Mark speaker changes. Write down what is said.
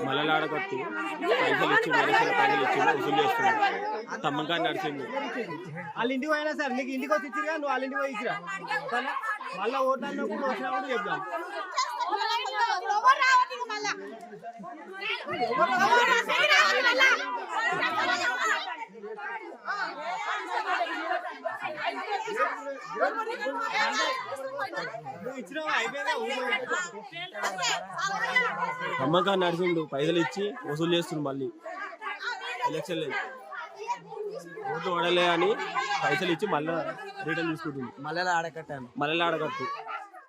Speaker 1: మల్లలాడకట్టు పైసలు ఇచ్చి పైసలు ఇచ్చి వసూలు చేస్తున్నాడు. తమ్మకాన్ని నడిచిండు.
Speaker 2: వాళ్ళ ఇంటికి పోయినా సార్ నీకు ఇంటికి వచ్చి ఇచ్చిరా, నువ్వు వాళ్ళ ఇంటికి పోయి ఇచ్చిరా, మళ్ళీ ఓట్లు అన్నప్పుడు వచ్చినప్పుడు చెప్తాం.
Speaker 1: నమ్మకాన్ని నడిచిండు, పైసలు ఇచ్చి వసూలు చేస్తుండు. మళ్ళీ ఎలక్షన్ లేదు, ఓట్లు పడలే అని పైసలు ఇచ్చి మళ్ళీ రిటర్న్ తీసుకుంటుంది.
Speaker 2: మల్లెల ఆడకట్టాను.
Speaker 1: మల్లెల ఆడకట్టు